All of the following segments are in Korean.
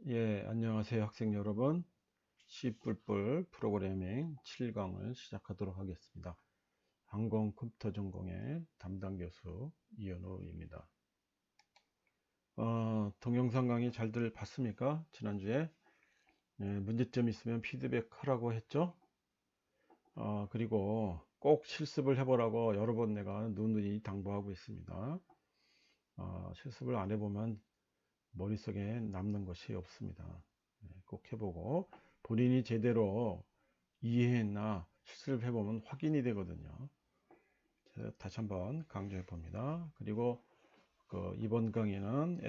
안녕하세요 학생 여러분. C++ 프로그래밍 7강을 시작하도록 하겠습니다. 항공 컴퓨터 전공의 담당 교수 이현우입니다. 동영상 강의 잘들 봤습니까? 지난주에 문제점 있으면 피드백 하라고 했죠? 그리고 꼭 실습을 해보라고 여러 번 내가 누누이 당부하고 있습니다. 실습을 안 해보면 머릿속에 남는 것이 없습니다. 꼭 해보고 본인이 제대로 이해했나 실습을 해보면 확인이 되거든요. 다시 한번 강조해 봅니다. 그리고 이번 강의는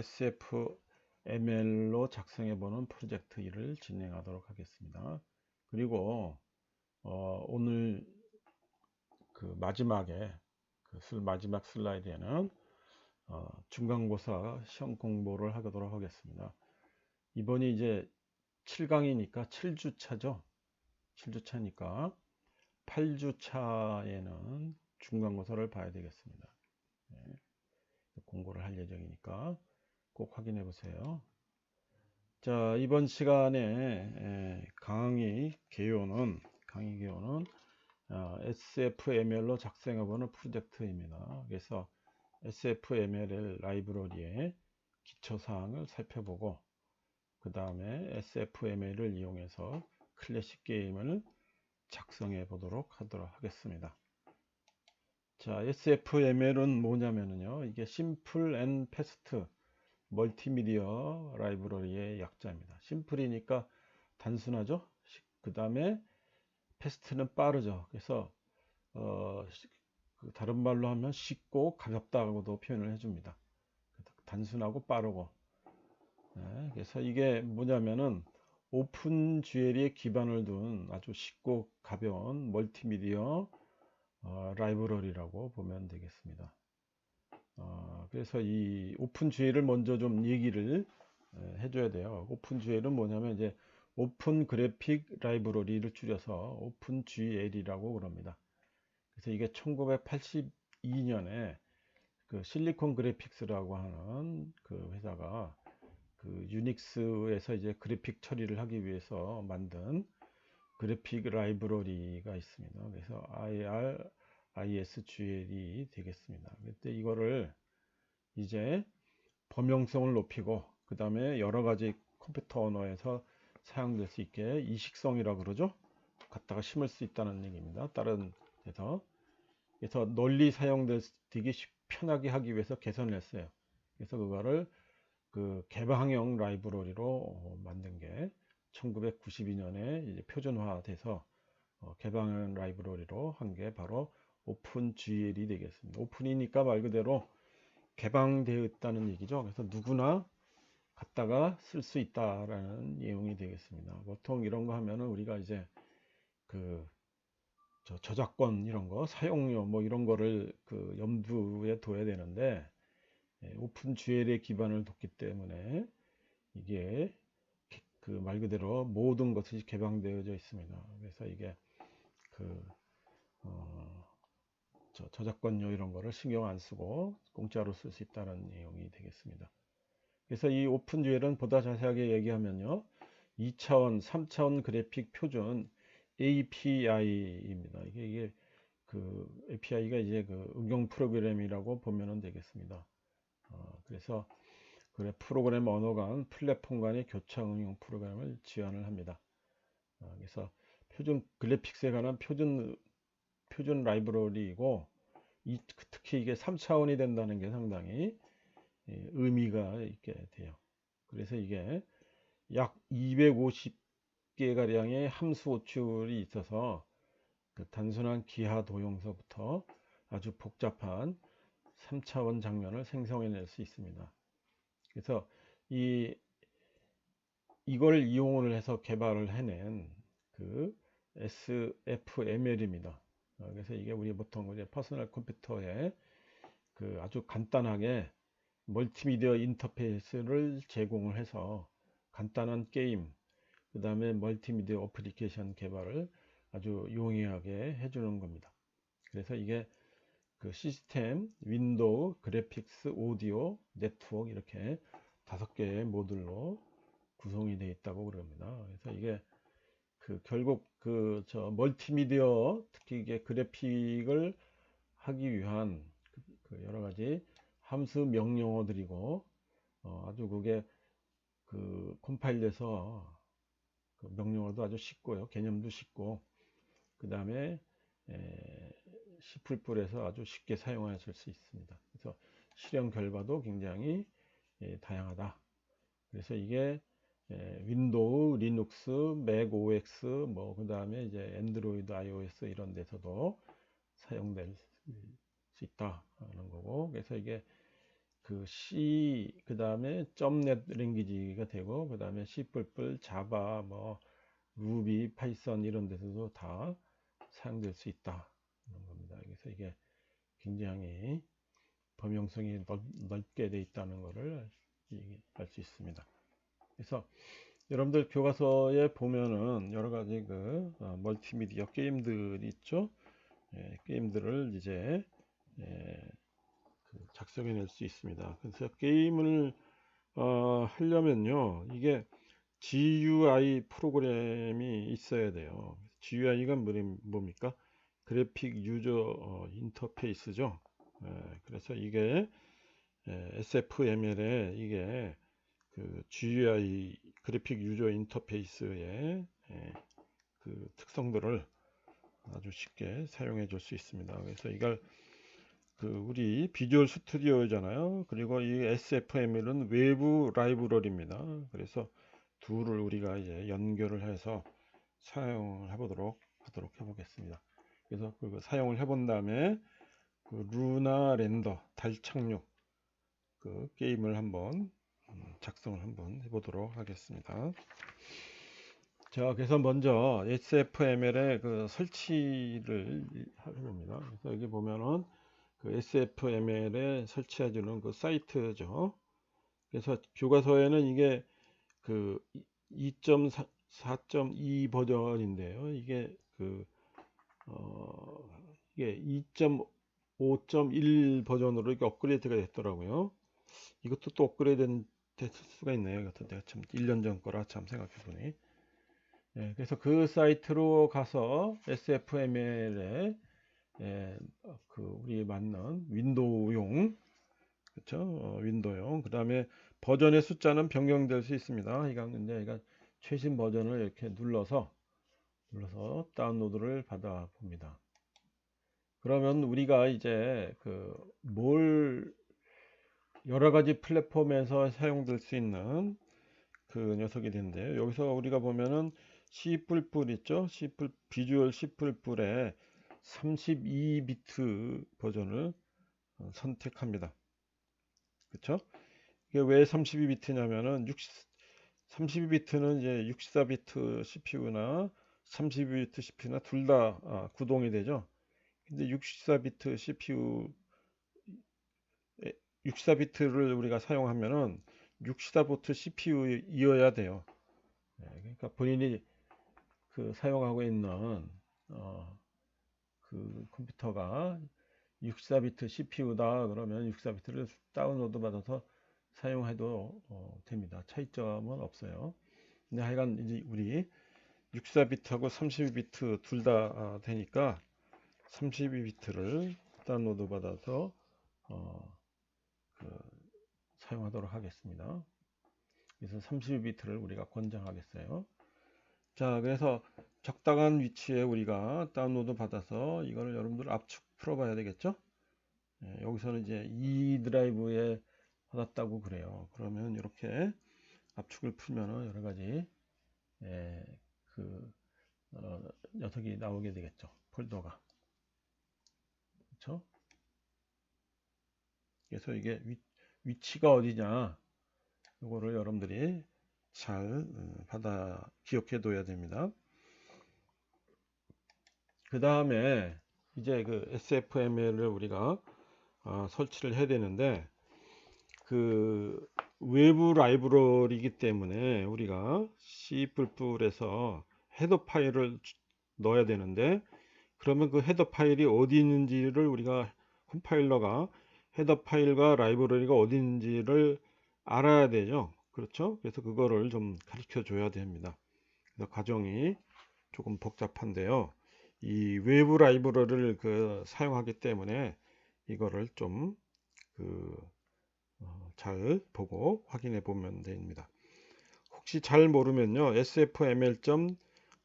SFML로 작성해 보는 프로젝트 1을 진행하도록 하겠습니다. 그리고 오늘 마지막에 마지막 슬라이드에는 중간고사 시험 공부를 하도록 하겠습니다. 이번이 이제 7강이니까 7주차죠. 7주차니까 8주차에는 중간고사를 봐야 되겠습니다. 공부를 할 예정이니까 꼭 확인해 보세요. 자, 이번 시간에 강의 개요는 SFML로 작성해보는 프로젝트입니다. 그래서 SFML 라이브러리의 기초사항을 살펴보고 그 다음에 SFML을 이용해서 클래식 게임을 작성해 보도록 하겠습니다. 자, SFML은 뭐냐면요. 이게 Simple and Fast 멀티미디어 라이브러리의 약자입니다. 심플이니까 단순하죠. 그 다음에 패스트는 빠르죠. 그래서 다른 말로 하면 쉽고 가볍다고도 표현을 해줍니다. 단순하고 빠르고. 그래서 이게 뭐냐면은 오픈GL에 기반을 둔 아주 쉽고 가벼운 멀티미디어 라이브러리라고 보면 되겠습니다. 그래서 이 오픈GL을 먼저 좀 얘기를 해줘야 돼요. 오픈GL은 뭐냐면 이제 오픈 그래픽 라이브러리를 줄여서 오픈GL이라고 그럽니다. 그래서 이게 1982년에 그 실리콘 그래픽스라고 하는 그 회사가 그 유닉스에서 이제 그래픽 처리를 하기 위해서 만든 그래픽 라이브러리가 있습니다. 그래서 IRISGL이 되겠습니다. 그때 이거를 이제 범용성을 높이고 그 다음에 여러 가지 컴퓨터 언어에서 사용될 수 있게 이식성이라고 그러죠. 갖다가 심을 수 있다는 얘기입니다. 다른 데서. 그래서 널리 사용되기 편하게 하기 위해서 개선을 했어요. 그래서 그거를 그 개방형 라이브러리로 만든 게 1992년에 이제 표준화돼서 개방형 라이브러리로 한 게 바로 오픈GL이 되겠습니다. 오픈이니까 말 그대로 개방되어 있다는 얘기죠. 그래서 누구나 갖다가 쓸 수 있다라는 내용이 되겠습니다. 보통 이런 거 하면은 우리가 이제 그 저작권 이런 거, 사용료 뭐 이런 거를 그 염두에 둬야 되는데 오픈GL에 기반을 뒀기 때문에 이게 그 말 그대로 모든 것이 개방되어져 있습니다. 그래서 이게 그 저작권료 이런 거를 신경 안 쓰고 공짜로 쓸 수 있다는 내용이 되겠습니다. 그래서 이 오픈GL은 보다 자세하게 얘기하면요. 2차원, 3차원 그래픽 표준 API입니다. 이게 그 API가 이제 그 응용 프로그램이라고 보면 되겠습니다. 그래서 프로그램 언어 간 플랫폼 간의 교차 응용 프로그램을 지원을 합니다. 그래서 표준 그래픽스에 관한 표준 라이브러리이고 특히 이게 3차원이 된다는 게 상당히 의미가 있게 돼요. 그래서 이게 약 250개 가량의 함수 호출이 있어서 그 단순한 기하 도형서부터 아주 복잡한 3차원 장면을 생성해낼 수 있습니다. 그래서 이걸 이용을 해서 개발을 해낸 그 SFML입니다. 그래서 이게 우리 보통 이제 퍼스널 컴퓨터에 그 아주 간단하게 멀티미디어 인터페이스를 제공을 해서 간단한 게임, 그 다음에 멀티미디어 어플리케이션 개발을 아주 용이하게 해주는 겁니다. 그래서 이게 그 시스템, 윈도우, 그래픽스, 오디오, 네트워크 이렇게 5개의 모듈로 구성이 되어 있다고 그럽니다. 그래서 이게 결국 멀티미디어, 특히 이게 그래픽을 하기 위한 여러 가지 함수 명령어들이고, 아주 그게 컴파일돼서 명령어도 아주 쉽고요. 개념도 쉽고, 그 다음에 C++에서 아주 쉽게 사용하실 수 있습니다. 그래서 실행 결과도 굉장히 다양하다. 그래서 이게 윈도우, 리눅스, 맥 OS, 그 다음에 이제 엔드로이드, iOS 이런 데서도 사용될 수 있다는 거고, 그래서 이게 C, 그 다음에 .NET 랭귀지가 되고, 그 다음에 C++, 자바, 루비, 파이썬 이런 데서도 다 사용될 수 있다는 겁니다. 그래서 이게 굉장히 범용성이 넓게 돼 있다는 것을 알 수 있습니다. 그래서 여러분들 교과서에 보면은 여러 가지 멀티미디어 게임들이 있죠. 게임들을 이제 작성해낼 수 있습니다. 그래서 게임을 하려면요, 이게 GUI 프로그램이 있어야 돼요. GUI가 뭡니까? 그래픽 유저 인터페이스죠. 그래서 이게 SFML에 이게 GUI 그래픽 유저 인터페이스의 특성들을 아주 쉽게 사용해 줄 수 있습니다. 그래서 이걸 우리 비주얼 스튜디오잖아요. 그리고 이 SFML은 외부 라이브러리입니다. 그래서 둘을 우리가 이제 연결을 해서 사용을 해보도록 해보겠습니다. 그래서 사용을 해본 다음에 루나 랜더 달 착륙 게임을 한번 작성을 한번 해보도록 하겠습니다. 자, 그래서 먼저 SFML의 설치를 해봅니다. 그래서 여기 보면은 SFML에 설치해주는 사이트죠. 그래서 교과서에는 이게 2.4.2 버전인데요. 이게 이게 2.5.1 버전으로 이렇게 업그레이드가 됐더라고요. 이것도 또 업그레이드 됐을 수가 있네요. 이것도 내가 참 1년 전 거라 참 생각해 보니. 그래서 그 사이트로 가서 SFML에 우리 맞는 윈도우용, 그렇죠? 윈도우용. 그 다음에 버전의 숫자는 변경될 수 있습니다. 이건 최신 버전을 이렇게 눌러서 다운로드를 받아 봅니다. 그러면 우리가 이제 여러 가지 플랫폼에서 사용될 수 있는 녀석이 되는데요. 여기서 우리가 보면은 C++ 있죠? 비주얼 C++의 32비트 버전을 선택합니다. 그렇죠? 이게 왜 32비트냐면은 32비트는 이제 64비트 CPU나 32비트 CPU나 둘 다 구동이 되죠. 근데 64비트 CPU 64비트를 우리가 사용하면은 64비트 CPU이어야 돼요. 그러니까 본인이 사용하고 있는 컴퓨터가 64비트 CPU다 그러면 64비트를 다운로드 받아서 사용해도 됩니다. 차이점은 없어요. 근데 하여간 이제 우리 64비트하고 32비트 둘 다 되니까 32비트를 다운로드 받아서 사용하도록 하겠습니다. 그래서 32비트를 우리가 권장하겠어요. 자, 그래서 적당한 위치에 우리가 다운로드 받아서 이거를 여러분들 압축 풀어봐야 되겠죠? 여기서는 이제 E 드라이브에 받았다고 그래요. 그러면 이렇게 압축을 풀면은 여러 가지 녀석이 나오게 되겠죠. 폴더가. 그렇죠? 그래서 이게 위치가 어디냐? 이거를 여러분들이 잘 기억해 둬야 됩니다. 그 다음에 이제 SFML을 우리가 설치를 해야 되는데 외부 라이브러리이기 때문에 우리가 C++에서 헤더 파일을 넣어야 되는데 그러면 그 헤더 파일이 어디 있는지를 우리가 컴파일러가 헤더 파일과 라이브러리가 어디 있는지를 알아야 되죠. 그렇죠? 그래서 그거를 좀 가르쳐 줘야 됩니다. 그래서 과정이 조금 복잡한데요. 이 외부 라이브러리를 사용하기 때문에 이거를 좀 잘 보고 확인해 보면 됩니다. 혹시 잘 모르면요, sfml.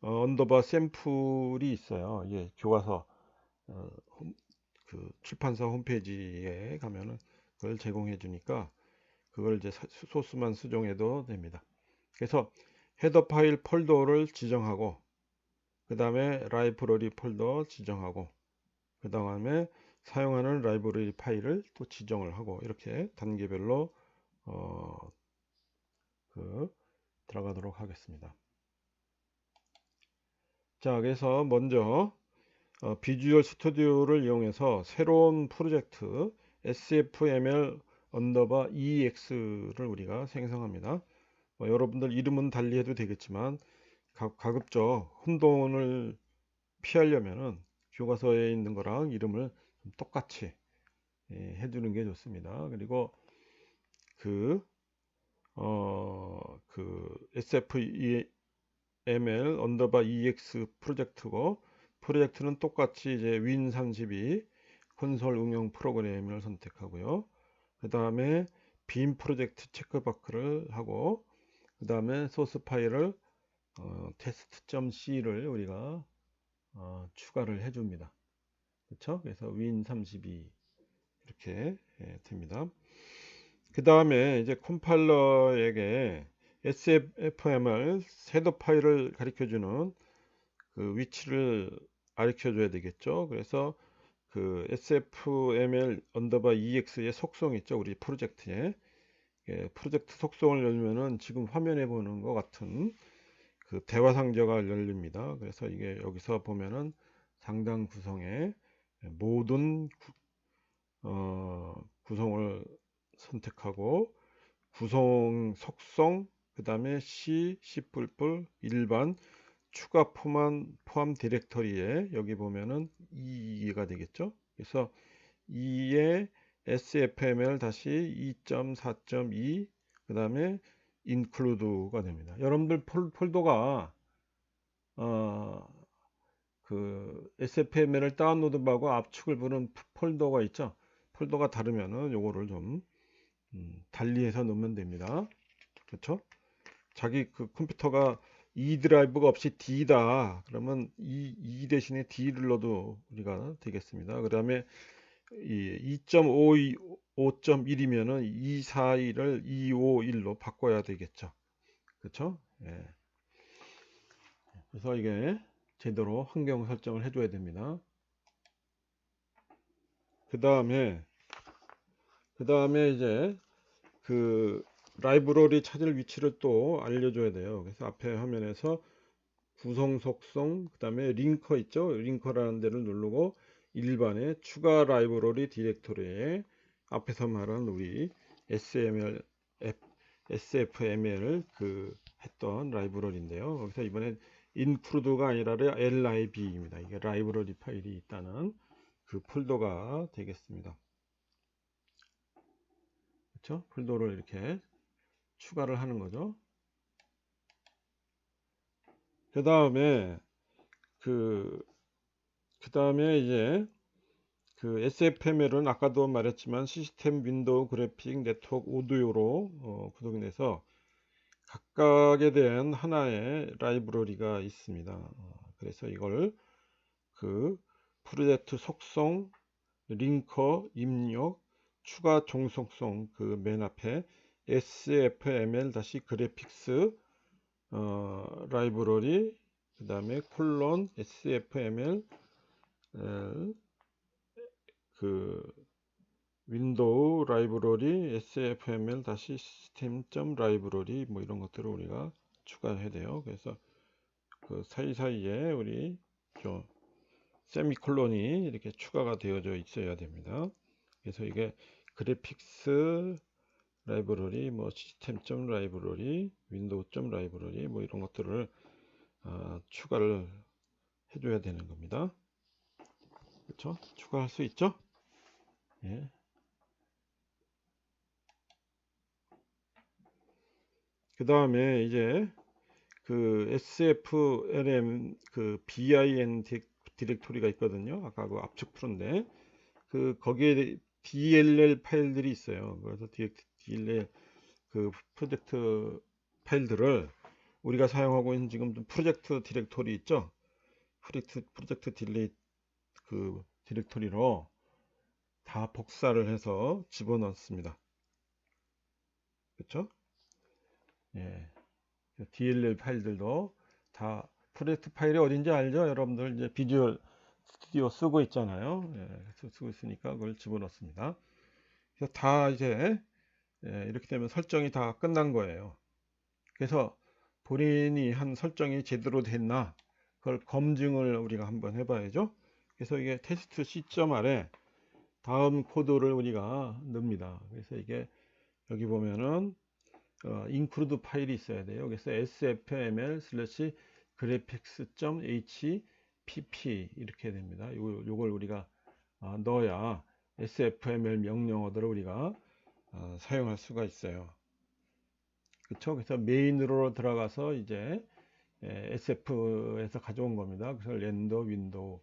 언더바 샘플이 있어요. 예, 교과서 어, 출판사 홈페이지에 가면은 그걸 제공해 주니까 그걸 이제 소스만 수정해도 됩니다. 그래서 헤더 파일 폴더를 지정하고, 그 다음에 라이브러리 폴더 지정하고, 그 다음에 사용하는 라이브러리 파일을 또 지정을 하고, 이렇게 단계별로 어, 들어가도록 하겠습니다. 자, 그래서 먼저 비주얼 스튜디오를 이용해서 새로운 프로젝트 sfml 언더바 ex를 우리가 생성합니다. 여러분들 이름은 달리 해도 되겠지만 가급적 혼돈을 피하려면은 교과서에 있는 거랑 이름을 똑같이 해두는 게 좋습니다. 그리고 그, sfml 언더바 ex 프로젝트고, 프로젝트는 똑같이 이제 윈32 콘솔 응용 프로그램을 선택하고요. 그 다음에 빔 프로젝트 체크바크를 하고, 그 다음에 소스 파일을 test.c를 우리가 추가를 해줍니다. 그렇죠? 그래서 윈32 이렇게 됩니다. 그 다음에 이제 컴파일러에게 sfml 헤더 파일을 가리켜주는 그 위치를 가르쳐줘야 되겠죠. 그래서 sfml 언더바 ex의 속성 있죠, 우리 프로젝트에. 프로젝트 속성을 열면은 지금 화면에 보는 것 같은 대화 상자가 열립니다. 그래서 이게 여기서 보면은 상당 구성의 모든 구성을 선택하고, 구성 속성, 그 다음에 C, C++, 일반, 추가 포함 디렉터리에 여기 보면은 2가 되겠죠. 그래서 2에 sfml 다시 2.4.2, 그 다음에 include가 됩니다. 여러분들 폴더가 sfml을 다운로드하고 압축을 부른 폴더가 있죠. 폴더가 다르면은 요거를 좀 달리해서 넣으면 됩니다. 그렇죠? 자기 컴퓨터가 E 드라이브가 없이 D다 그러면 E 대신에 D를 넣어도 우리가 되겠습니다. 그 다음에 2.5.1이면은 241을 251로 바꿔야 되겠죠. 그렇죠? 예. 그래서 이게 제대로 환경 설정을 해줘야 됩니다. 그 다음에 이제 라이브러리 찾을 위치를 또 알려줘야 돼요. 그래서 앞에 화면에서 구성 속성, 그 다음에 링커 있죠? 링커라는 데를 누르고 일반의 추가 라이브러리 디렉토리에 앞에서 말한 우리 SFML 했던 라이브러리인데요. 여기서 이번에 include가 아니라 lib입니다. 이게 라이브러리 파일이 있다는 폴더가 되겠습니다. 그렇죠? 폴더를 이렇게 추가를 하는 거죠. 그 다음에 이제 SFML은 아까도 말했지만 시스템, 윈도우, 그래픽, 네트워크, 오디오로 구성이 돼서 각각에 대한 하나의 라이브러리가 있습니다. 그래서 이걸 프로젝트 속성, 링커, 입력, 추가 종속성 맨 앞에 SFML-그래픽스 라이브러리, 그 다음에 콜론 SFML 윈도우 라이브러리 sfml 시스템 라이브러리 뭐 이런 것들을 우리가 추가해야 돼요. 그래서 사이사이에 우리 세미콜론이 이렇게 추가가 되어져 있어야 됩니다. 그래서 이게 그래픽스 라이브러리, 뭐 시스템 라이브러리, 윈도우 라이브러리 뭐 이런 것들을 추가를 해줘야 되는 겁니다. 그렇죠? 추가할 수 있죠? 예. 그 다음에 이제 그 SFLM 그 bin 디렉토리가 있거든요. 아까 그 압축 푸른데 그 거기에 DLL 파일들이 있어요. 그래서 DLL 그 프로젝트 파일들을 우리가 사용하고 있는 지금 프로젝트 디렉토리 있죠? 프로젝트 딜레이 그 디렉토리로 다 복사를 해서 집어넣습니다. 그렇죠? 예. DLL 파일들도 다 프로젝트 파일이 어딘지 알죠? 여러분들 이제 비주얼 스튜디오 쓰고 있잖아요. 예, 쓰고 있으니까 그걸 집어넣습니다. 그래서 다 이제 이렇게 되면 설정이 다 끝난 거예요. 그래서 본인이 한 설정이 제대로 됐나 그걸 검증을 우리가 한번 해봐야죠. 그래서 이게 테스트 C.R에 다음 코드를 우리가 넣습니다. 그래서 이게 여기 보면은 include 파일이 있어야 돼요. 그래서 sfml/graphics.hpp 이렇게 됩니다. 요걸 우리가 넣어야 sfml 명령어들을 우리가 사용할 수가 있어요. 그렇죠? 그래서 메인으로 들어가서 이제 SF에서 가져온 겁니다. 그래서 렌더 윈도우,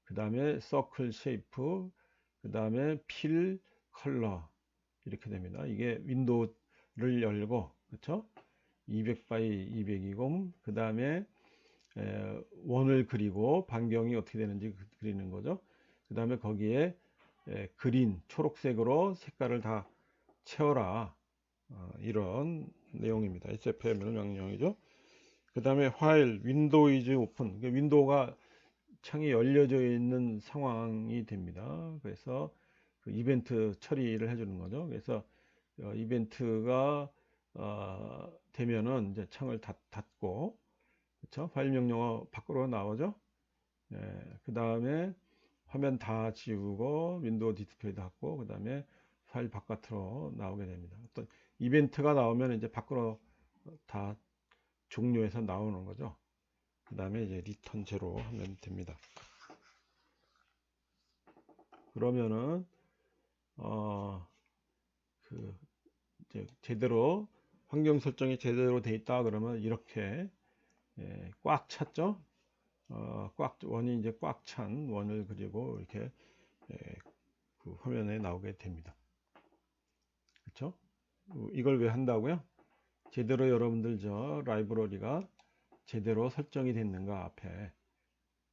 그 다음에 서클 쉐이프, 그 다음에 필 컬러 이렇게 됩니다. 이게 윈도우를 열고 그렇죠? 200 바이 220, 그 다음에 원을 그리고 반경이 어떻게 되는지 그리는 거죠. 그 다음에 거기에 그린 초록색으로 색깔을 다 채워라. 이런 내용입니다. SFML 명령이죠. 그 다음에 while window is open, 윈도우가 창이 열려져 있는 상황이 됩니다. 그래서 그 이벤트 처리를 해주는 거죠. 그래서 이벤트가 되면은 이제 창을 닫고, 그렇죠? 파일 명령어 밖으로 나오죠. 그 다음에 화면 다 지우고 윈도우 디스플레이 닫고 그 다음에 파일 바깥으로 나오게 됩니다. 어떤 이벤트가 나오면 이제 밖으로 다 종료해서 나오는 거죠. 그 다음에 이제 리턴 제로 하면 됩니다. 그러면은 그 이제 제대로 환경 설정이 제대로 돼 있다 그러면 이렇게 꽉 찼죠. 원이 이제 꽉 찬 원을 그리고 이렇게 그 화면에 나오게 됩니다. 그렇죠? 이걸 왜 한다고요? 제대로 여러분들 저 라이브러리가 제대로 설정이 됐는가 앞에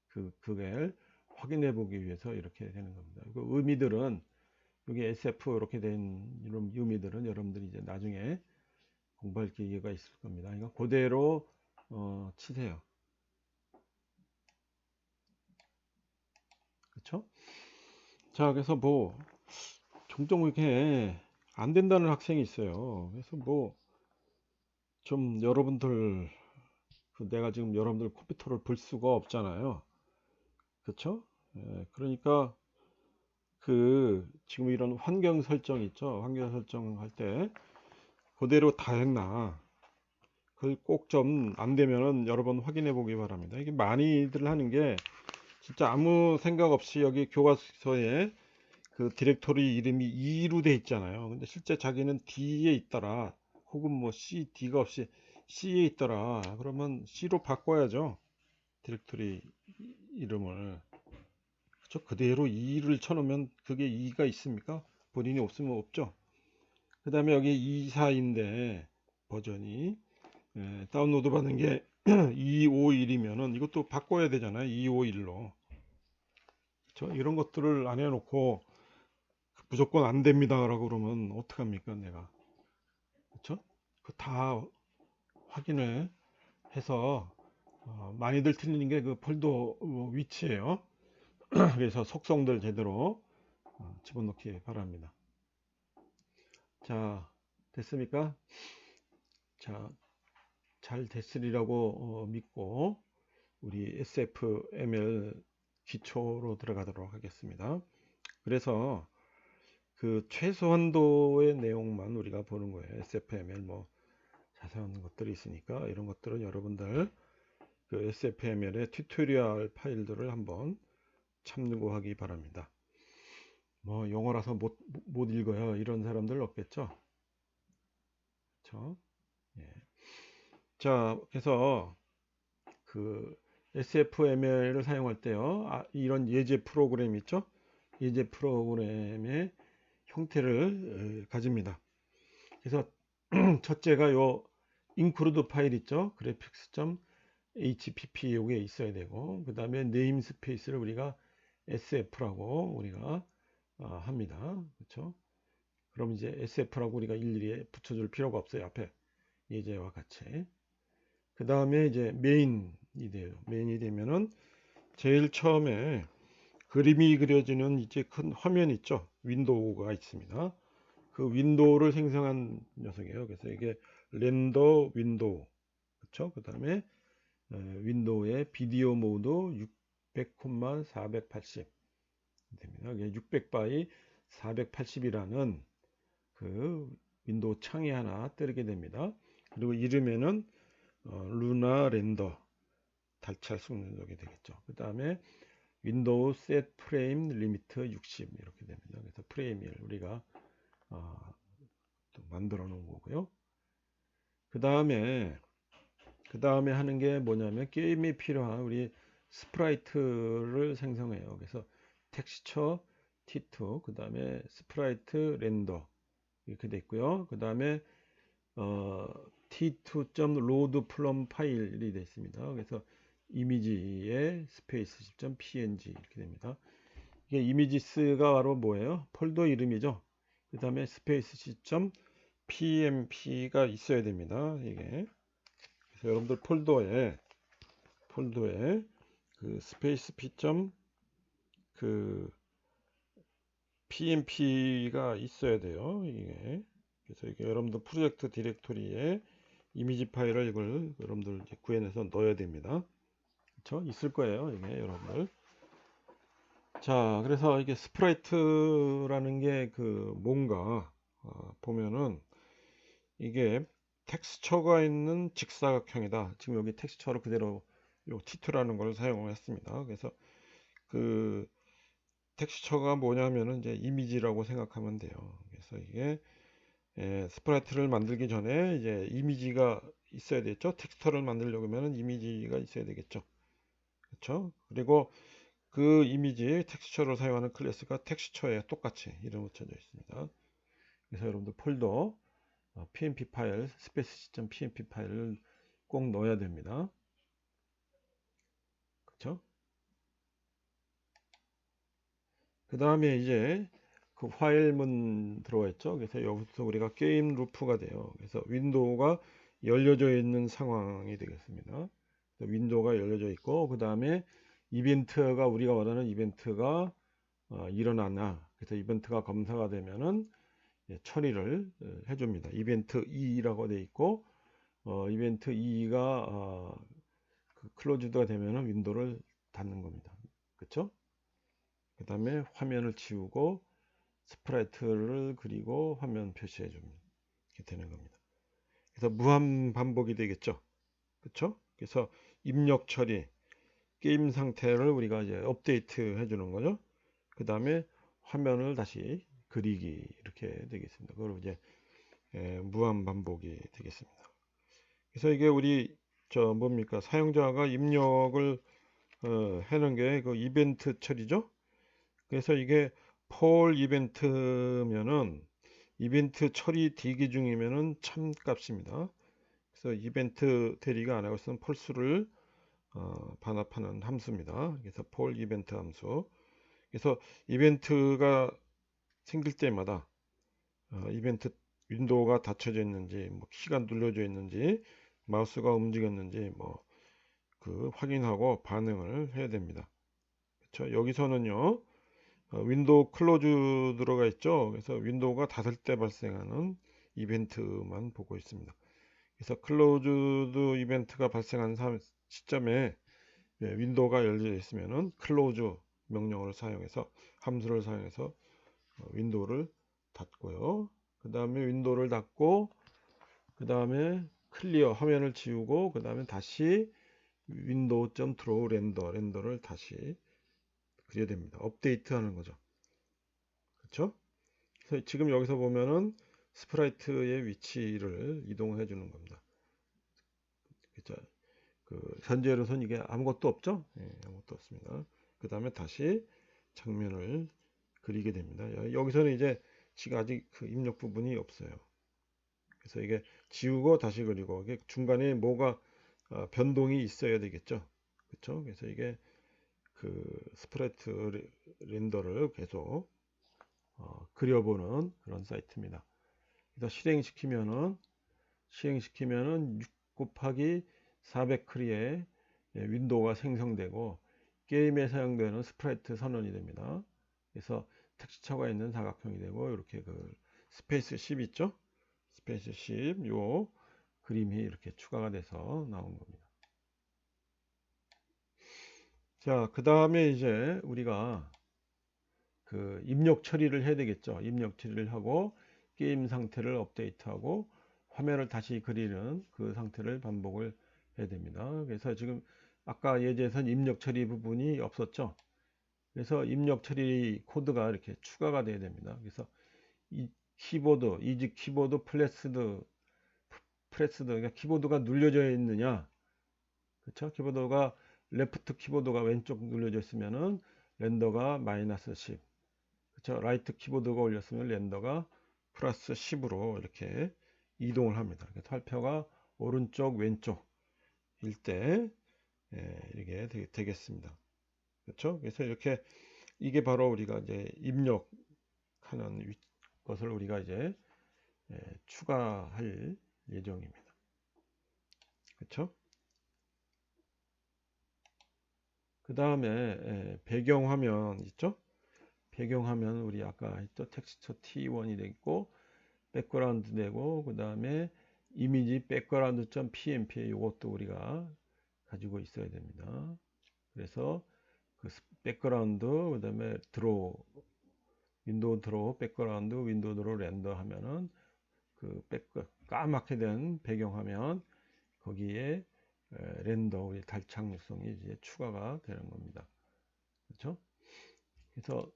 그걸 확인해 보기 위해서 이렇게 되는 겁니다. 그 의미들은 여기 SF 이렇게 된 이런 의미들은 여러분들이 이제 나중에 공부할 기회가 있을 겁니다. 그러니까 그대로 치세요. 그렇죠? 자, 그래서 뭐 종종 이렇게 안 된다는 학생이 있어요. 그래서 뭐 좀 여러분들 내가 지금 여러분들 컴퓨터를 볼 수가 없잖아요. 그렇죠? 그러니까 그 지금 이런 환경 설정 있죠. 환경 설정할 때 그대로 다 했나 그걸 꼭 좀 안 되면은 여러 번 확인해 보기 바랍니다. 이게 많이들 하는 게 진짜 아무 생각 없이 여기 교과서에 그 디렉토리 이름이 E로 돼 있잖아요. 근데 실제 자기는 D에 있더라. 혹은 뭐 C, D가 없이 C에 있더라. 그러면 C로 바꿔야죠. 디렉토리 이름을. 그쵸? 그대로 E를 쳐놓으면 그게 E가 있습니까? 본인이 없으면 없죠. 그 다음에 여기 24인데 버전이 다운로드 받는 게 251이면은 이것도 바꿔야 되잖아요. 251로. 그쵸? 이런 것들을 안 해놓고 무조건 안 됩니다 라고 그러면 어떡합니까 내가. 그쵸? 그 다 확인을 해서 많이들 틀리는 게 그 폴더 위치예요. 그래서 속성들 제대로 집어넣기 바랍니다. 자, 됐습니까? 자, 잘 됐으리라고 믿고 우리 SFML 기초로 들어가도록 하겠습니다. 그래서 그 최소한도의 내용만 우리가 보는 거예요. SFML 뭐 자세한 것들이 있으니까 이런 것들은 여러분들 그 SFML의 튜토리얼 파일들을 한번 참고하기 바랍니다. 뭐 영어라서 못 읽어요. 이런 사람들 없겠죠? 그렇죠? 예. 자, 그래서 그 SFML을 사용할 때요. 이런 예제 프로그램 있죠? 예제 프로그램의 형태를 가집니다. 그래서 첫째가 요 include 파일 있죠? graphics.hpp 요게 있어야 되고, 그 다음에 네임스페이스를 우리가 sf라고 우리가 합니다. 그렇죠? 그럼 이제 sf라고 우리가 일일이 붙여줄 필요가 없어요. 앞에 예제와 같이. 그 다음에 이제 메인이 돼요. 메인이 되면은 제일 처음에 그림이 그려지는 이제 큰 화면 있죠. 윈도우가 있습니다. 그 윈도우를 생성한 녀석이에요. 그래서 이게 렌더 윈도우, 그렇죠? 그 다음에 윈도우의 비디오 모드 600,480 됩니다. 이게 600바이 480이라는 그 윈도우 창이 하나 뜨게 됩니다. 그리고 이름에는 루나 렌더 달치할 수 있는 적이 되겠죠. 그 다음에 윈도우 셋 프레임 리미트 60 이렇게 됩니다. 그래서 프레임을 우리가 어, 만들어 놓은 거고요. 그 다음에 하는 게 뭐냐면 게임이 필요한 우리 스프라이트를 생성해요. 그래서 텍스처 T2, 그 다음에 스프라이트 렌더 이렇게 돼 있고요. 그 다음에 t2.load from 파일이 되어 있습니다. 그래서 이미지의 space.png 이렇게 됩니다. 이게 이미지스가 바로 뭐예요? 폴더 이름이죠. 그 다음에 space.pmp가 있어야 됩니다. 이게. 그래서 여러분들 폴더에 그 space p.그 pmp가 있어야 돼요. 이게. 그래서 이게 여러분들 프로젝트 디렉토리에 이미지 파일을 이걸 여러분들 이제 구해내서 넣어야 됩니다. 그렇죠? 있을 거예요. 이게 여러분들. 자, 그래서 이게 스프라이트라는 게 그 뭔가 보면은 이게 텍스처가 있는 직사각형이다. 지금 여기 텍스처로 그대로 요 T2라는 걸 사용을 했습니다. 그래서 그 텍스처가 뭐냐면은 이제 이미지라고 생각하면 돼요. 그래서 이게 스프라이트를 만들기 전에 이제 이미지가 있어야 되겠죠. 텍스처를 만들려고 하면 이미지가 있어야 되겠죠. 그렇죠? 그리고 그 이미지 텍스처를 사용하는 클래스가 텍스처에 똑같이 이름 붙여져 있습니다. 그래서 여러분들 폴더 pmp 파일 space.pmp 파일을 꼭 넣어야 됩니다. 그렇죠? 그 다음에 이제 그 파일문 들어와 있죠. 그래서 여기서 우리가 게임 루프가 돼요. 그래서 윈도우가 열려져 있는 상황이 되겠습니다. 윈도우가 열려져 있고 그 다음에 이벤트가 우리가 원하는 이벤트가 일어나나, 그래서 이벤트가 검사가 되면은 처리를 해줍니다. 이벤트 2라고 되어 있고 이벤트 2가 그 클로즈드가 되면은 윈도우를 닫는 겁니다. 그렇죠? 그 다음에 화면을 지우고 스프라이트를 그리고 화면 표시해 줍니다. 이렇게 되는 겁니다. 그래서 무한 반복이 되겠죠. 그렇죠? 그래서 입력 처리, 게임 상태를 우리가 이제 업데이트 해 주는 거죠. 그 다음에 화면을 다시 그리기 이렇게 되겠습니다. 그리고 이제 무한 반복이 되겠습니다. 그래서 이게 우리 저 뭡니까 사용자가 입력을 하는 게 그 이벤트 처리죠. 그래서 이게 폴 이벤트면은 이벤트 처리 대기 중이면은 참 값입니다. 그래서 이벤트 대리가 안 하고 있으면 폴수를 반납하는 함수입니다. 그래서 폴 이벤트 함수. 그래서 이벤트가 생길 때마다 이벤트 윈도우가 닫혀져 있는지, 뭐 키가 눌려져 있는지, 마우스가 움직였는지, 뭐 그 확인하고 반응을 해야 됩니다. 그렇죠? 여기서는요, 윈도우 클로즈 들어가 있죠. 그래서 윈도우가 닫을 때 발생하는 이벤트만 보고 있습니다. 그래서 클로즈드 이벤트가 발생한 시점에 윈도우가 열려 있으면은 클로즈 명령어를 사용해서 함수를 사용해서 윈도우를 닫고요. 그 다음에 윈도우를 닫고 그 다음에 클리어 화면을 지우고 그 다음에 다시 윈도우.draw 렌더를 다시 그려야 됩니다. 업데이트 하는 거죠. 그렇죠? 그래서 지금 여기서 보면은 스프라이트의 위치를 이동해 주는 겁니다. 현재로선 이게 아무것도 없죠? 예, 아무것도 없습니다. 그 다음에 다시 장면을 그리게 됩니다. 여기서는 이제 지금 아직 그 입력 부분이 없어요. 그래서 이게 지우고 다시 그리고 이게 중간에 뭐가 변동이 있어야 되겠죠. 그렇죠? 그래서 이게 그 스프레드 렌더를 계속 그려보는 그런 사이트입니다. 그래서 실행시키면은 6 곱하기 400 크리의 윈도우가 생성되고 게임에 사용되는 스프라이트 선언이 됩니다. 그래서 텍스처가 있는 사각형이 되고 이렇게 그 스페이스 10 있죠? 스페이스 10 요 그림이 이렇게 추가가 돼서 나온 겁니다. 자, 그 다음에 이제 우리가 그 입력 처리를 해야 되겠죠. 입력 처리를 하고 게임 상태를 업데이트하고 화면을 다시 그리는 그 상태를 반복을 해야 됩니다. 그래서 지금 아까 예제에서는 입력 처리 부분이 없었죠. 그래서 입력 처리 코드가 이렇게 추가가 돼야 됩니다. 그래서 이 키보드, 이즈 키보드 프레스드, 그러니까 키보드가 눌려져 있느냐, 그렇죠? 키보드가 레프트 키보드가 왼쪽 눌려져 있으면은 렌더가 마이너스 10, 그렇죠? 라이트 키보드가 올렸으면 렌더가 플러스 10으로 이렇게 이동을 합니다. 화표가 오른쪽 왼쪽일 때 이렇게 되겠습니다. 그렇죠? 그래서 이렇게 이게 바로 우리가 이제 입력하는 것을 우리가 이제 추가할 예정입니다. 그렇죠? 그 다음에 배경화면 있죠? 배경화면 우리 아까 했죠? 텍스처 T1이 되고 백그라운드 되고 그 다음에 이미지 백그라운드.pmp 이것도 우리가 가지고 있어야 됩니다. 그래서 그 백그라운드 그 다음에 드로우 윈도우 드로우 백그라운드 윈도우 드로우 렌더 하면은 그 까맣게 된 배경화면 거기에 렌더 우리 달착 육성이 이제 추가가 되는 겁니다. 그렇죠? 그래서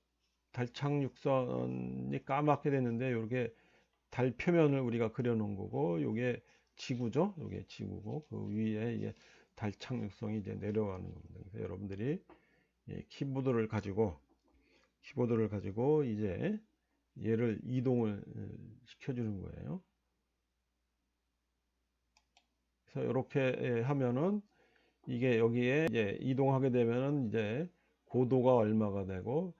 달착 육선이 까맣게 됐는데 이렇게 달 표면을 우리가 그려놓은 거고 이게 지구죠. 이게 지구고 그 위에 이게 달착 육성이 이제 내려가는 겁니다. 그래서 여러분들이 키보드를 가지고 이제 얘를 이동을 시켜주는 거예요. 그래서 이렇게 하면은 이게 여기에 이제 이동하게 되면은 이제 고도가 얼마가 되고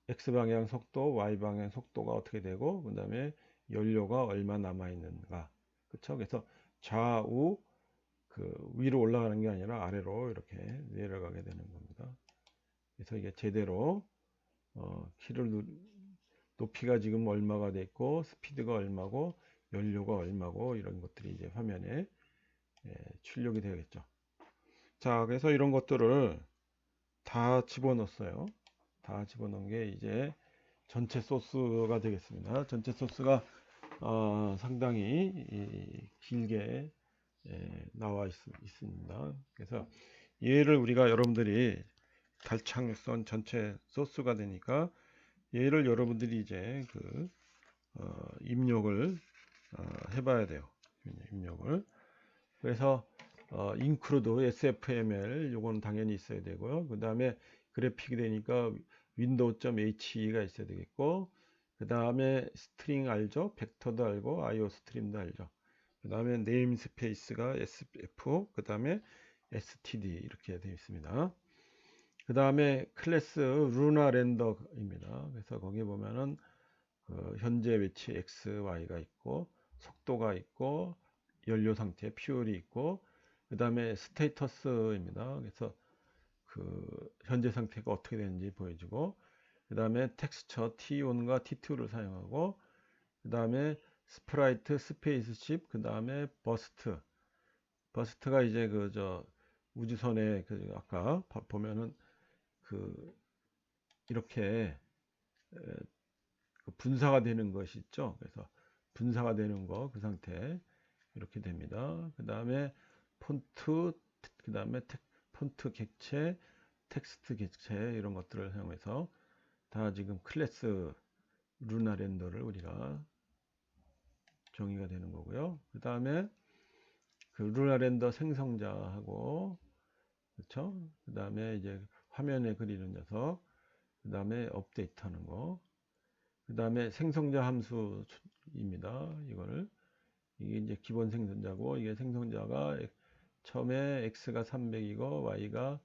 X방향 속도, Y방향 속도가 어떻게 되고 그다음에 연료가 얼마 남아 있는가. 그렇죠? 그래서 좌우 그 위로 올라가는 게 아니라 아래로 이렇게 내려가게 되는 겁니다. 그래서 이게 제대로 키를 높이가 지금 얼마가 됐고 스피드가 얼마고 연료가 얼마고 이런 것들이 이제 화면에 출력이 되겠죠. 자, 그래서 이런 것들을 다 집어넣었어요. 다 집어넣은 게 이제 전체 소스가 되겠습니다. 전체 소스가 상당히 길게 나와 있습니다. 그래서 얘를 우리가 여러분들이 달착선 전체 소스가 되니까 얘를 여러분들이 이제 그 입력을 해봐야 돼요. 입력을. 그래서 include sfml 요거는 당연히 있어야 되고요. 그 다음에 그래픽이 되니까 window.he가 있어야 되겠고 그 다음에 스트링 알죠? 벡터도 알고 IO 스트림도 알죠? 그 다음에 네임스페이스가 sf 그 다음에 std 이렇게 되어 있습니다. 그 다음에 클래스 루나 렌더입니다. 그래서 거기 보면은 그 현재 위치 x, y가 있고 속도가 있고 연료 상태 퓨얼이 있고 그 다음에 스테이터스입니다. 그래서 그 현재 상태가 어떻게 되는지 보여주고 그 다음에 텍스처 T1과 T2를 사용하고 그 다음에 스프라이트 스페이스십 그 다음에 버스트가 이제 그 저 우주선에 그 아까 보면은 그 이렇게 그 분사가 되는 것이 있죠. 그래서 분사가 되는 거 그 상태 이렇게 됩니다. 그 다음에 폰트 그 다음에 폰트 객체 텍스트 객체 이런 것들을 사용해서 다 지금 클래스 루나 렌더를 우리가 정의가 되는 거고요. 그 다음에 그 루나 렌더 생성자하고 그렇죠? 그 다음에 이제 화면에 그리는 녀석, 그 다음에 업데이트 하는 거, 그 다음에 생성자 함수입니다. 이게 이제 기본 생성자고, 이게 생성자가 처음에 x가 300이고 y가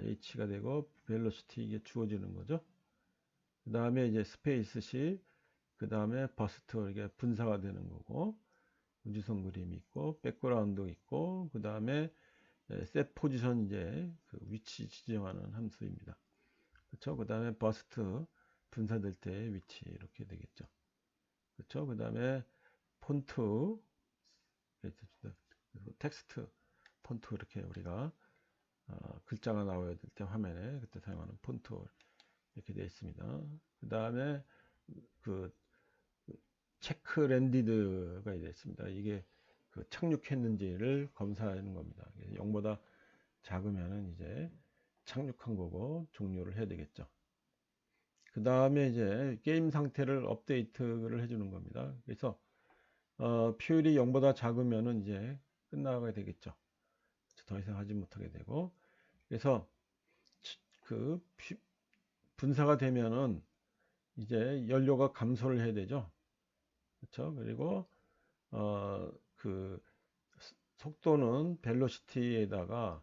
h가 되고 벨로시티 이게 주어지는 거죠. 그 다음에 이제 스페이스 C, 그 다음에 버스트 이게 분사가 되는 거고, 우주선 그림이 있고, 백그라운드 있고, 그 다음에 셋 포지션 이제 그 위치 지정하는 함수입니다. 그렇죠? 그 다음에 버스트 분사될 때 위치 이렇게 되겠죠. 그렇죠? 그 다음에 폰트, 텍스트 폰트 이렇게 우리가 글자가 나와야 될 때 화면에 그때 사용하는 폰트 이렇게 되어 있습니다. 그 다음에 그 체크 랜디드가 되어 있습니다. 이게 그 착륙했는지를 검사하는 겁니다. 0보다 작으면은 이제 착륙한 거고 종료를 해야 되겠죠. 그 다음에 이제 게임 상태를 업데이트를 해주는 겁니다. 그래서 퓨얼이 0보다 작으면은 이제 끝나가게 되겠죠. 더 이상 하지 못하게 되고, 그래서 그 분사가 되면은 이제 연료가 감소를 해야 되죠. 그렇죠? 그리고 그 속도는 벨로시티에다가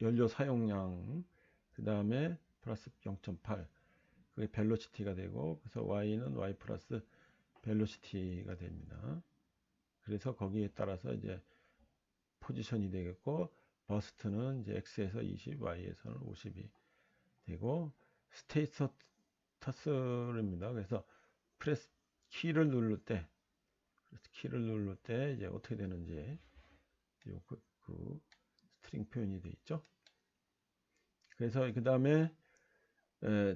연료 사용량 그 다음에 플러스 0.8 그게 벨로시티가 되고, 그래서 y는 y 플러스 벨로시티가 됩니다. 그래서 거기에 따라서 이제 포지션이 되겠고, 버스트는 이제 x에서 20, y에서는 50이 되고, 스테이터스입니다. 그래서 프레스 키를 누를 때 이제 어떻게 되는지 그 스트링 표현이 되어 있죠. 그래서 그 다음에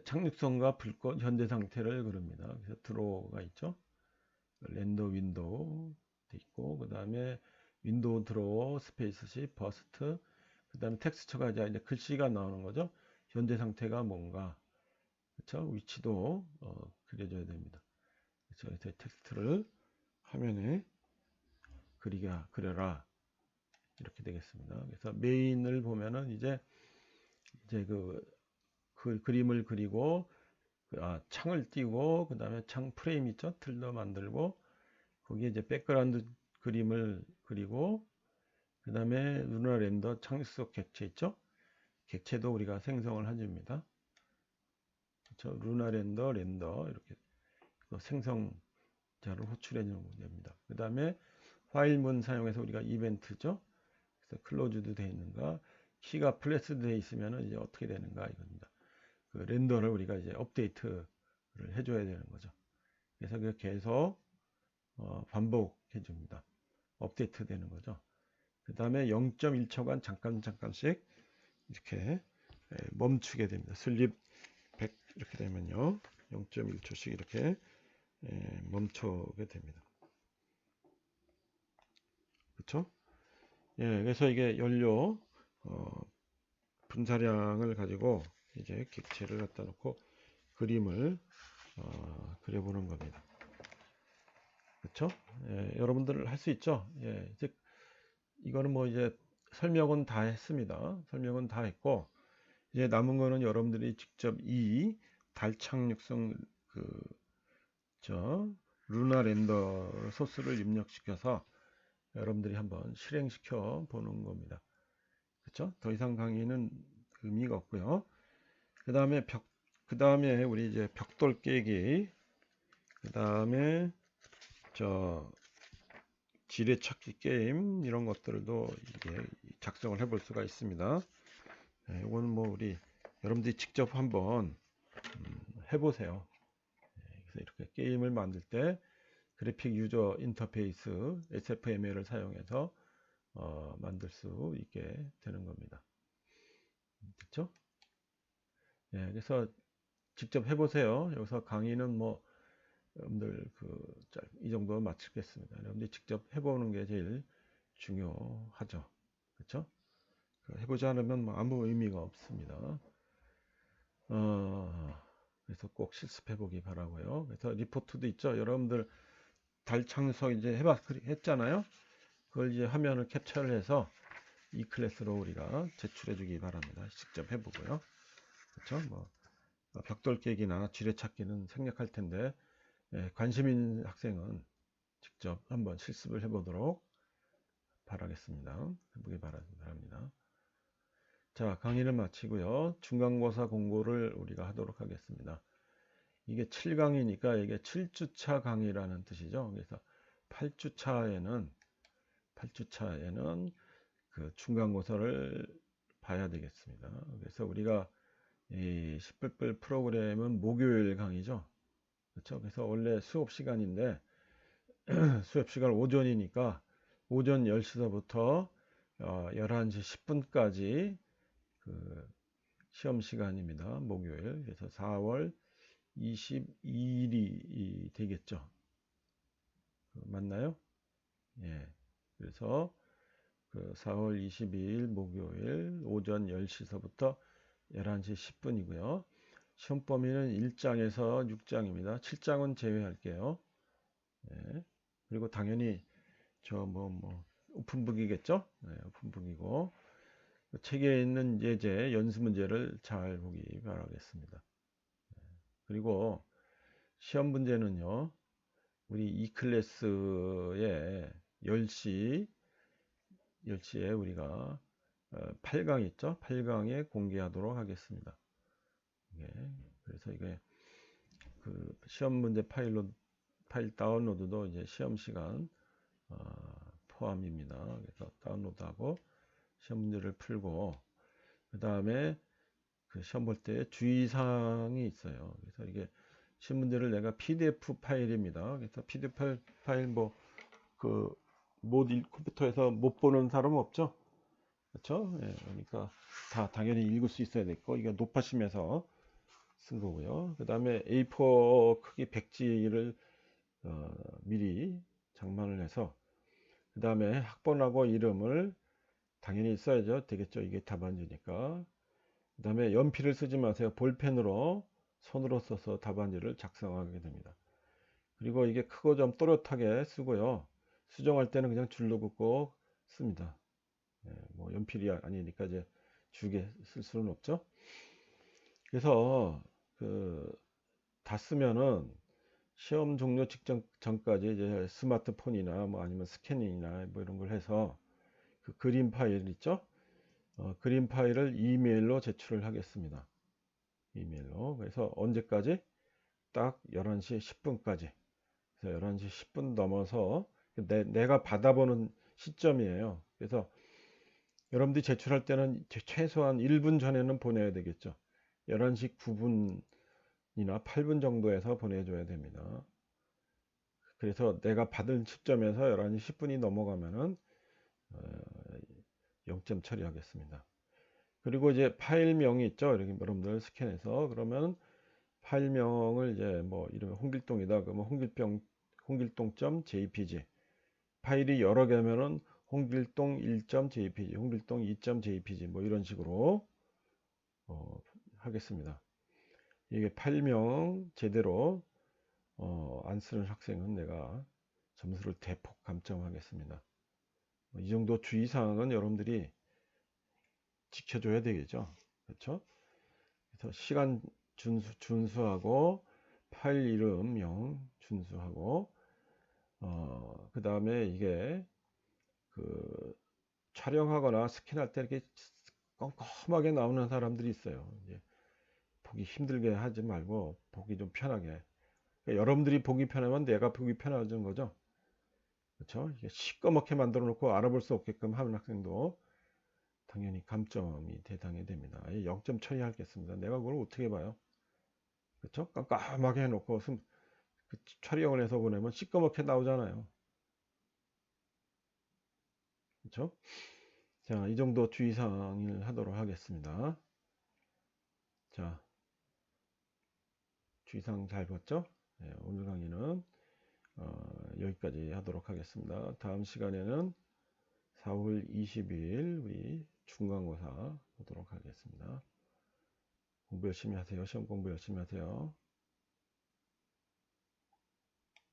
착륙선과 불꽃 현재 상태를 그립니다. 그래서 드로우가 있죠. 렌더 윈도우 돼 있고, 그 다음에 윈도우 드로우 스페이스 C 버스트, 그 다음에 텍스처가 이제 글씨가 나오는 거죠. 현재 상태가 뭔가, 그렇죠? 위치도 그려줘야 됩니다. 그래서 텍스트를 화면에 그려라 이렇게 되겠습니다. 그래서 메인을 보면은 이제 그 그림을 그리고 창을 띄고, 그 다음에 창 프레임 있죠? 틀도 만들고, 거기에 이제 백그라운드 그림을 그리고, 그 다음에 루나 렌더 창속 객체 있죠? 객체도 우리가 생성을 해줍니다. 그렇죠? 루나 렌더 이렇게 생성자를 호출해 주는 겁니다. 그 다음에 파일문 사용해서 우리가 이벤트죠? 그래서 클로즈드 되어 있는가, 키가 플래스 되어 있으면 이제 어떻게 되는가 이겁니다. 그 렌더를 우리가 이제 업데이트를 해줘야 되는 거죠. 그래서 그 계속 반복해 줍니다. 업데이트 되는 거죠. 그 다음에 0.1초간 잠깐씩 이렇게 멈추게 됩니다. 슬립 100 이렇게 되면요. 0.1초씩 이렇게 멈추게 됩니다. 그렇죠? 예, 그래서 이게 연료 분사량을 가지고 이제 객체를 갖다 놓고 그림을 그려보는 겁니다. 그렇죠? 예, 여러분들 할 수 있죠? 예, 즉 이거는 뭐 이제 설명은 다 했습니다. 설명은 다 했고, 이제 남은 거는 여러분들이 직접 이 달 착륙성 루나 렌더 소스를 입력시켜서 여러분들이 한번 실행시켜 보는 겁니다. 그렇죠? 더 이상 강의는 의미가 없고요. 그 다음에 우리 이제 벽돌 깨기, 그 다음에 지뢰찾기 게임 이런 것들도 이게 작성을 해볼 수가 있습니다. 이거는 뭐 우리 여러분들이 직접 한번 해보세요. 그래서 이렇게 게임을 만들 때 그래픽 유저 인터페이스 SFML을 사용해서 만들 수 있게 되는 겁니다. 그렇죠? 예, 그래서 직접 해보세요. 여기서 강의는 뭐 여러분들 이 정도 마치겠습니다. 여러분들이 직접 해보는 게 제일 중요하죠. 그렇죠? 해보지 않으면 뭐 아무 의미가 없습니다. 그래서 꼭 실습해 보기 바라고요. 그래서 리포트도 있죠. 여러분들 달 착륙 이제 했잖아요. 그걸 이제 화면을 캡처를 해서 이 클래스로 우리가 제출해 주기 바랍니다. 직접 해보고요. 그렇죠? 뭐 벽돌 깨기나 지뢰찾기는 생략할 텐데 관심 있는 학생은 직접 한번 실습을 해보도록 바라겠습니다. 해보기 바랍니다. 자, 강의를 마치고요. 중간고사 공고를 우리가 하도록 하겠습니다. 이게 7강이니까 이게 7주차 강의라는 뜻이죠. 그래서 8주차에는 그 중간고사를 봐야 되겠습니다. 그래서 우리가 이 10불불 프로그램은 목요일 강의죠. 그렇죠? 그래서 원래 수업 시간인데 수업 시간 오전이니까 오전 10시서부터 11시 10분까지 그 시험 시간입니다. 목요일. 그래서 4월 22일이 되겠죠. 맞나요? 예. 그래서 그 4월 22일 목요일 오전 10시서부터 11시 10분이고요. 시험 범위는 1장에서 6장입니다. 7장은 제외할게요. 예. 그리고 당연히 저 오픈북이겠죠? 네, 오픈북이고 책에 있는 예제 연습 문제를 잘 보기 바라겠습니다. 그리고 시험 문제는요. 우리 이 클래스에 10시에 우리가 8강 있죠? 8강에 공개하도록 하겠습니다. 그래서 이게 그 시험 문제 파일 다운로드도 이제 시험 시간 포함입니다. 그래서 다운로드하고 시험 문제를 풀고 그 다음에 그 시험 볼 때 주의사항이 있어요. 그래서 이게 시험 문제를 내가 PDF 파일입니다. 그래서 PDF 파일 컴퓨터에서 못 보는 사람 없죠? 그렇죠? 예, 그러니까 다 당연히 읽을 수 있어야 되고 이게 높아심에서 쓴 거고요. 그 다음에 A4 크기 백지를 미리 장만을 해서 그 다음에 학번하고 이름을 당연히 써야죠. 되겠죠. 이게 답안지니까. 그 다음에 연필을 쓰지 마세요. 볼펜으로 손으로 써서 답안지를 작성하게 됩니다. 그리고 이게 크고 좀 또렷하게 쓰고요. 수정할 때는 그냥 줄로 긋고 씁니다. 뭐 연필이 아니니까 이제 주게 쓸 수는 없죠. 그래서 다 쓰면은 시험 종료 직전 전까지 이제 스마트폰이나 뭐 아니면 스캐닝이나 뭐 이런 걸 해서 그 그림 파일 있죠? 그림 파일을 이메일로 제출을 하겠습니다. 이메일로. 그래서 언제까지? 딱 11시 10분까지. 그래서 11시 10분 넘어서 내가 받아보는 시점이에요. 그래서 여러분들이 제출할 때는 최소한 1분 전에는 보내야 되겠죠. 11시 9분이나 8분 정도에서 보내줘야 됩니다. 그래서 내가 받은 시점에서 11시 10분이 넘어가면은 0점 처리하겠습니다. 그리고 이제 파일명이 있죠. 이렇게 여러분들 스캔해서 그러면 파일명을 이제 뭐 이름이 홍길동이다. 그러면 홍길동.jpg 파일이 여러 개면은 홍길동 1.jpg, 홍길동 2.jpg 뭐 이런 식으로 하겠습니다. 이게 파일명 제대로 안 쓰는 학생은 내가 점수를 대폭 감점하겠습니다. 이 정도 주의사항은 여러분들이 지켜줘야 되겠죠. 그렇죠? 그래서 시간 준수하고 파일 이름명 준수하고 그 다음에 이게 그 촬영하거나 스캔할 때 이렇게 껌껌하게 나오는 사람들이 있어요. 이제 보기 힘들게 하지 말고 보기 좀 편하게. 그러니까 여러분들이 보기 편하면 내가 보기 편해지는 거죠. 그렇죠? 이게 시꺼멓게 만들어 놓고 알아볼 수 없게끔 하는 학생도 당연히 감점이 대당이 됩니다. 0점 처리하겠습니다. 내가 그걸 어떻게 봐요? 그렇죠? 깜깜하게 해놓고 촬영을 해서 보내면 시꺼멓게 나오잖아요. 그렇죠? 자, 이 정도 주의사항을 하도록 하겠습니다. 자, 주의사항 잘 봤죠? 네, 오늘 강의는 여기까지 하도록 하겠습니다. 다음 시간에는 4월 22일 우리 중간고사 보도록 하겠습니다. 공부 열심히 하세요. 시험 공부 열심히 하세요.